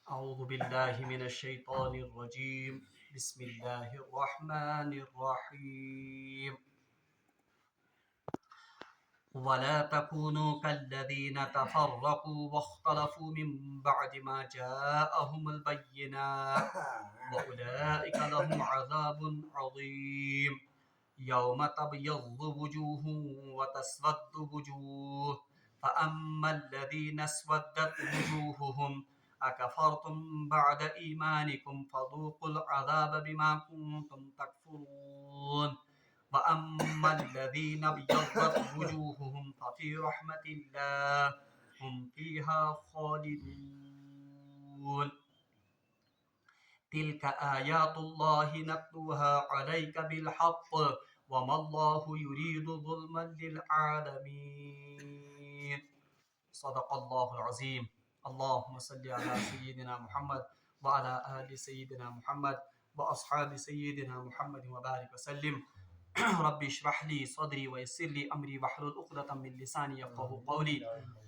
أعوذ بالله من الشيطان الرجيم بسم الله الرحمن الرحيم ولا تكونوا كالذين تفرقوا واختلفوا من بعد ما جاءهم البينات وأولئك لهم عذاب عظيم يوم تبيض وجوه وتسود وجوه فأما الذين اسودت وجوههم أكفرتم بعد إيمانكم فذوقوا العذاب بما كنتم تكفرون وأما الذين ابيضت وجوههم ففي رحمة الله هم فيها خالدون تلك آيات الله نتلوها عليك بالحق وما الله يريد ظلما للعالمين صدق الله العظيم اللهم صل على سيدنا محمد وعلى آل سيدنا محمد وأصحاب سيدنا محمد وبارك وسلم ربي اشرح لي صدري ويسر لي أمري واحلل عقدة من لساني يفقهوا قولي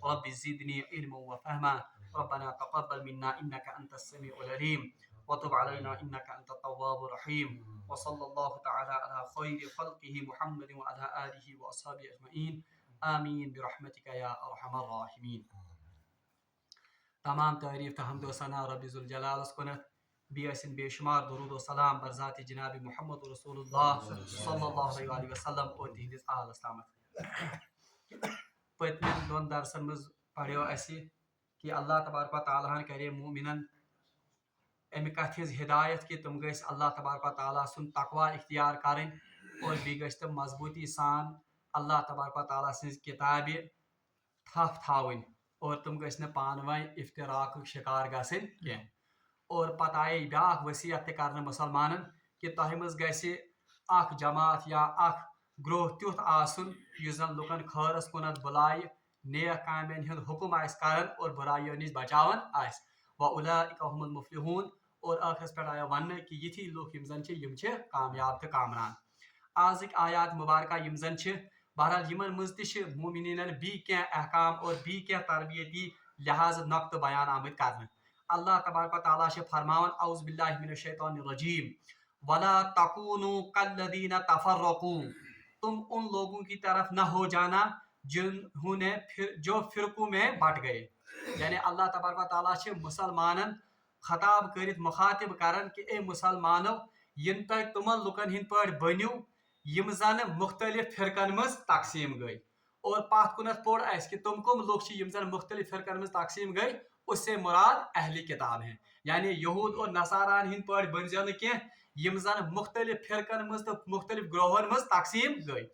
ربي زدني علما وفهما ربنا تقبل منا إنك أنت السميع العليم وتب علينا إنك أنت التواب الرحيم وصلى الله تعالى على خير خلقه محمد وعلى آله وأصحابه أجمعين آمين برحمتك يا أرحم الراحمين. تمام تعریف تو حمد و ثنا رب ذوالجلال کنت بیسن بے شمار درود و سلام بر ذات جناب محمد رسول اللہ صلی اللہ علیہ وسلم اور تہندس آل اسلامت. پتمن دون درسن مز پڑھو اسی کہ اللہ تبارک و تعالیٰ کرے مومنن امہ کتھ ہز ہدایت کہ تم گھس اللہ تبارک و تعالیٰ سن تقوی اختیار کریں اور بی گھس تم مضبوطی سان اللہ تبارک و تعالیٰ سن کتاب تھپ تھاون اور تم گھس نا پان ون افتراق شکار گھن کی. اور پتہ آئی بیاکھ وصیت تہ کرنے مسلمانن کہ تہ مز گھس اخ جماعت یا اخ گروہ تیتھ آسن یس زن لکن خیرس کنت بلائے نیک کامین ہند حکم آس کرن اور برائیو نش بچاون آس وَأُولَئِكَ هُمُ الْمُفْلِحُونَ. اور آخرس پہ آیا ون کہ یتھی لوگ یم زن کامیاب تو کامران. آزک آیات مبارکہ یم زن بہرحال یمن مز تہ مومنینن بی کینٛہہ احکام اور بی کینٛہہ تربیتی لحاظ نقط بیان آمت کرنے. اللہ تبارک و تعالیٰ فرماون اعوذ باللہ من الشیطان الرجیم وَلَا تَكُونُوا كَالَّذِينَ تَفَرَّقُوا. تم ان لوگوں کی طرف نہ ہو جانا جنہوں نے جو فرقوں میں بٹ گئے. یعنی اللہ تبارک و تعالیٰ مسلمانن خطاب کرت مخاطب کرن کہ اے مسلمانو ین تہ تمن لکن ہند پہ بنو یم زن مختلف فرقن مز تقسیم گئی. اور پات کنت پوڑ اس کہ تم کم لوگ یم زن مختلف فرقن مز تقسیم گئی اس سے مراد اہل کتاب ہیں. یعنی یہود اور نصاران ہند پہ بن زن کی یم زن مختلف فرقن مز تو مختلف گروہن مز تقسیم گئی.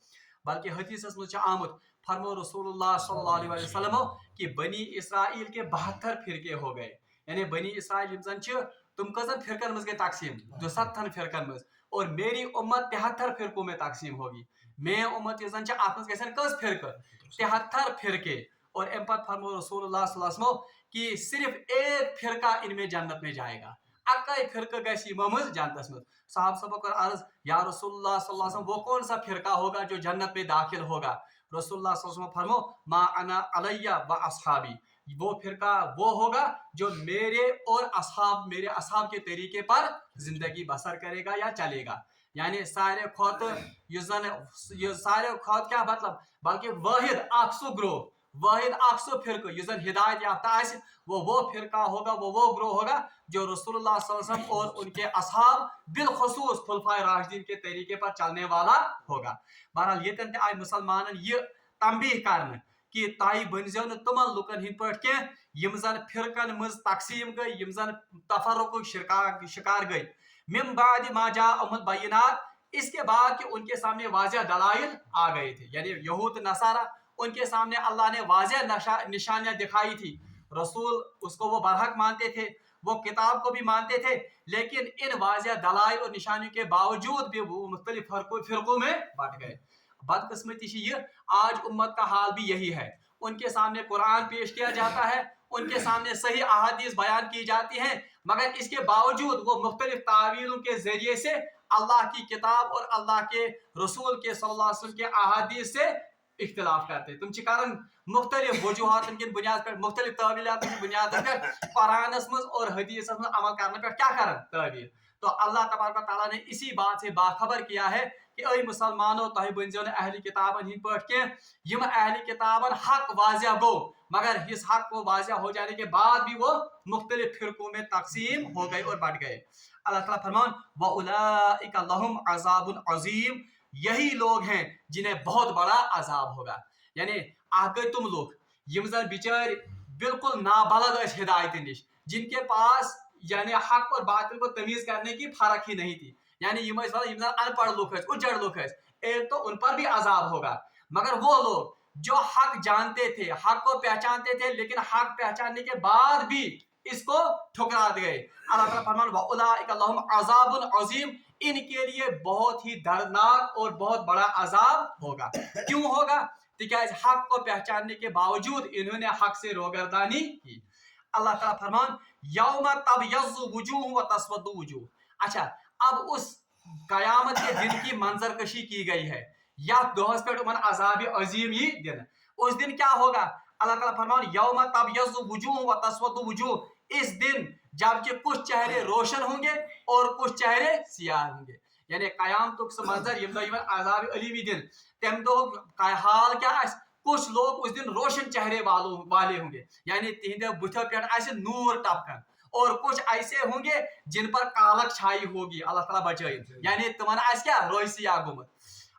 بلکہ حدیثس مجھ آمد فرمو رسول اللہ صلی اللہ علیہ وسلم کہ بنی اسرائیل کے 72 فرقے ہو گئے. یعنی بنی اسرائیل زن تم کزن فرقن مز گئی تقسیم 72 فرقن مز اور میری امت 73 فرقوں میں تقسیم ہوگی. میں امت یہ زن ات مز گھن کس فرقہ 73 فرقے. اور ام پتہ فرمو رسول اللہ صلی اللہ علیہ وسلم کہ صرف ایک فرقہ ان میں جنت میں جائے گا. اکائی فرقہ گھس مز جنتس مز. صاحب صاحب کر عرض یا رسول اللہ صلی اللہ علیہ وسلم وہ کون سا فرقہ ہوگا جو جنت میں داخل ہوگا. رسول اللہ صلی اللہ علیہ وسلم فرمو ما انا علیہ و اصحابی. وہ فرقہ وہ ہوگا جو میرے اور میرے اصحاب کے طریقے پر زندگی بسر کرے گا یا چلے گا. یعنی سارے کھوت کیا مطلب بلکہ واحد اخ سو گروہ واحد اخ سو فرقہ یس زن ہدایت یافتہ آسہ وہ فرقہ ہوگا وہ گروہ ہوگا جو رسول اللہ صلی اللہ علیہ وسلم اور ان کے اصحاب بالخصوص خلفائے راشدین کے طریقے پر چلنے والا ہوگا. بہرحال یتن تہ آئی مسلمانن یہ تنبیہ کرنے کہ تائی بنزو نا تمن لکن ہند پہ کی یم زن فرقن مز تقسیم گئی یم زن تفرق شکار گئی من بعد ما جاءهم البینات. اس کے بعد کہ ان کے سامنے واضح دلائل آ گئے تھے. یعنی یہود نصارہ ان کے سامنے اللہ نے واضح نشانیاں دکھائی تھی. رسول اس کو وہ برحق مانتے تھے وہ کتاب کو بھی مانتے تھے لیکن ان واضح دلائل اور نشانیوں کے باوجود بھی وہ مختلف فرقوں میں بٹ گئے. بدقسمتی یہ آج امت کا حال بھی یہی ہے. ان کے سامنے قرآن پیش کیا جاتا ہے ان کے سامنے صحیح احادیث بیان کی جاتی ہیں مگر اس کے باوجود وہ مختلف تعویلوں کے ذریعے سے اللہ کی کتاب اور اللہ کے رسول کے صلی اللہ علیہ وسلم کے احادیث سے اختلاف کرتے تم کران مختلف وجوہات کن بنیاد پر مختلف تعویلات کی بنیاد پر قرآنس مز اور حدیث مز عمل کرنے پر کیا کرن تعویل. تو اللہ تبارک و تعالیٰ نے اسی بات سے باخبر کیا ہے کہ اے مسلمانوں تہ بنزو نا اہل کتابن ہند پہ کی یم اہل کتابن حق واضح گو مگر اس حق کو واضح ہو جانے کے بعد بھی وہ مختلف فرقوں میں تقسیم ہو گئے اور بڑھ گئے. اللہ تعالیٰ فرمان وَأُولَٰئِكَ لَهُمْ عَذَابٌ عَظِيمٌ یہی لوگ ہیں جنہیں بہت بڑا عذاب ہوگا. یعنی گئی تم لوگ یم زن بچار بالکل نابلد اس ہدایت نش جن کے پاس یعنی حق اور باطل کو تمیز کرنے کی فرق ہی نہیں تھی. یعنی یم زن ان پڑھ لوگ اجڑ لوگ ایک تو ان پر بھی عذاب ہوگا مگر وہ لوگ جو حق جانتے تھے حق کو پہچانتے تھے لیکن حق پہچاننے کے بعد بھی اس کو ٹھکرا گئے. اللہ تعالیٰ فرمان وَأُولَٰئِكَ لَهُمْ عَذَابٌ عَظِيمٌ ان کے لیے بہت ہی دردناک اور بہت بڑا عذاب ہوگا. کیوں ہوگا؟ تکیاز حق کو پہچاننے کے باوجود انہوں نے حق سے روگردانی کی. اللہ تعالیٰ فرمان یوم تبیض وجوہ و تسود وجوہ. اچھا اب اس قیامت کے دن کی منظر کشی کی گئی ہے یا دوہس پر من عذاب عظیم یہ دن. اس دن کیا ہوگا؟ اللہ تعالیٰ فرمان یوم تبیض وجوہ و تسود وجوہ. اس دن جبکہ کچھ چہرے روشن ہوں گے اور کچھ چہرے سیاہ ہوں گے. یعنی قیامتک سہ منظر یم دہ عذاب علیمی دن تم دہ حال کیا آس کچھ لوگ اس دن روشن چہرے والے ہوں گے یعنی تہندے بتھو پہ آس نور ٹپکن اور کچھ ایسے ہوں گے جن پر کالک چھائی ہوگی. اللہ تعالیٰ بچائے یعنی تمہن آس کیا روئی سیاہ گومت.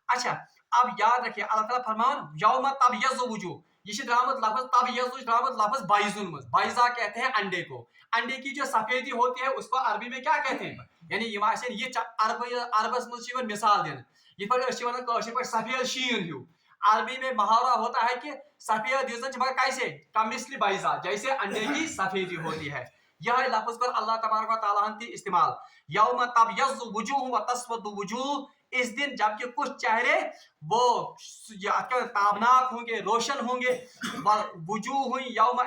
اچھا اب یاد رکھیے اللہ تعالیٰ فرمان یوم تبیض وجوہ یہ درامت لفظ تبیض درامت لفظ بائزن مز. بائزہ کہتے ہیں انڈے کو. انڈے کی جو سفیدی ہوتی ہے اس کو عربی میں کیا کہتے ہیں یعنی یہ عربس مز مثال دینا یہ پہ سفید شین ہیو. عربی میں محاورہ ہوتا ہے کہ سفید مگر کیسے کمثل بائزہ جیسے انڈے کی سفیدی ہوتی ہے. یہ لفظ پر اللہ تبارک و تعالیٰ نے استعمال یوم تبیض وجوہ و تسود وجوہ. اس دن جبکہ کچھ چہرے وہ تابناک ہوں گے روشن ہوں گے وجوہ یوم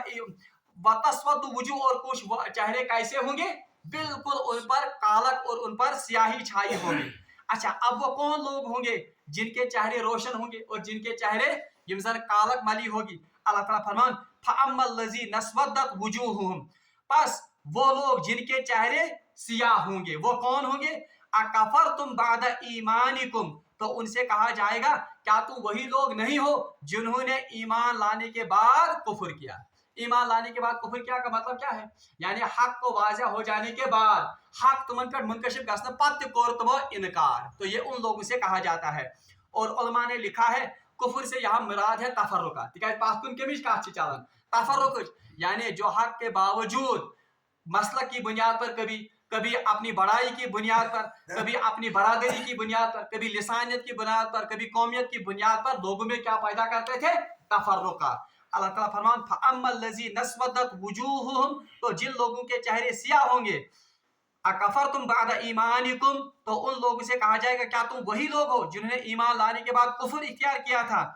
وتسود وجوہ اور کچھ چہرے کیسے ہوں گے بالکل ان پر کالک اور ان پر سیاہی چھائی ہوگی. اچھا اب وہ کون لوگ ہوں گے جن کے چہرے روشن ہوں گے اور جن کے چہرے یم زن کالک ملی ہوگی. اللہ تعالیٰ فرمان فَأَمَّا الَّذِينَ اسْوَدَّتْ وُجُوهُهُمْ پس وہ لوگ جن کے چہرے سیاہ ہوں گے وہ کون ہوں گے اکفرتم بعد ایمانکم تو ان سے کہا جائے گا کیا تم وہی لوگ نہیں ہو جنہوں نے ایمان لانے کے بعد کفر کیا. ایمان لانے کے بعد کفر کیا کا مطلب کیا ہے یعنی حق کو واضح ہو جانے کے بعد حق تمن پر منکشف گھن پتہ کور تمو انکار تو یہ ان لوگوں سے کہا جاتا ہے. اور علماء نے لکھا ہے کفر سے یہاں مراد ہے تفرقہ تکیاز پاس کن کمش کات چلان تفرق یعنی جو حق کے باوجود مسلک کی بنیاد پر کبھی اپنی بڑائی کی بنیاد پر کبھی اپنی برادری کی بنیاد پر کبھی لسانیت کی بنیاد پر کبھی قومیت کی بنیاد پر لوگوں میں کیا پیدا کرتے تھے تفرقہ. اللہ تعالیٰ فرمان فَأَمَّا الَّذِينَ اسْوَدَّتْ وُجُوهُهُمْ تو جن لوگوں کے چہرے سیاہ ہوں گے اکفرتم بعد ایمانکم تو ان لوگوں سے کہا جائے گا کیا تم وہی لوگ ہو جنہوں نے ایمان لانے کے بعد کفر اختیار کیا تھا.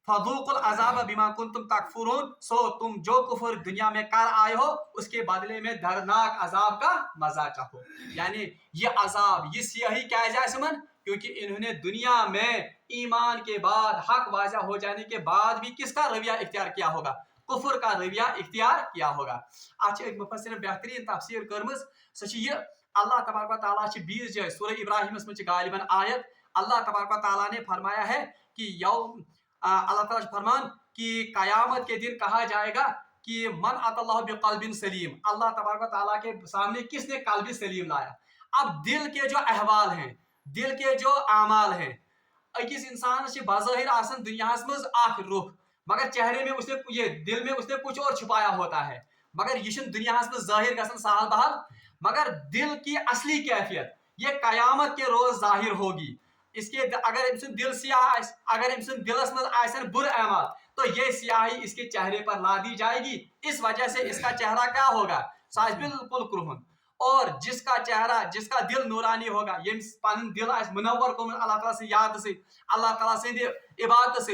فَذُوقُوا الْعَذَابَ بِمَا كُنْتُمْ تَكْفُرُونَ سو تم جو کفر دنیا میں کر آئے ہو اس کے بدلے میں دردناک عذاب کا مزہ چکھو. یعنی یہ عذاب یہ سیاہی کیا جائے من کیونکہ انہوں نے دنیا میں ایمان کے بعد حق واضح ہو جانے کے بعد بھی کس کا رویہ اختیار کیا ہوگا کفر کا رویہ اختیار کیا ہوگا. آج ایک مفسر بہترین تفسیر کرمز سچ یہ اللہ تبارک و تعالیٰ بیس جائے سورہ ابراہیم اس میں غالباً آیت اللہ تبارک و تعالیٰ نے فرمایا ہے کہ یوم اللہ تعالیٰ فرمان کہ قیامت کے دن کہا جائے گا کہ من ات اللہ بقلب سلیم اللہ تبارک و تعالیٰ کے سامنے کس نے قلب سلیم لایا. اب دل کے جو احوال ہیں دل کے جو اعمال ہیں اکس انسان سے بظاہر آسن دنیا مز اخ رخ مگر چہرے میں اس نے یہ دل میں اس نے کچھ اور چھپایا ہوتا ہے مگر یہ دنیا مز ظاہر گژھن سہل بہل مگر دل کی اصلی کیفیت یہ قیامت کے روز ظاہر ہوگی. اس کے اگر ام سن دل سیاہ اگر ام سن دلس مز آسن بر اعمال تو یہ سیاہی اس کے چہرے پر لا دی جائے گی. اس وجہ سے اس کا چہرہ کیا ہوگا ساز بالکل کرہن. اور جس کا چہرہ جس کا دل نورانی ہوگا یم پن دل آس منور کومت اللہ تعالیٰ سے یاد سے اللہ تعالیٰ سے عبادت سے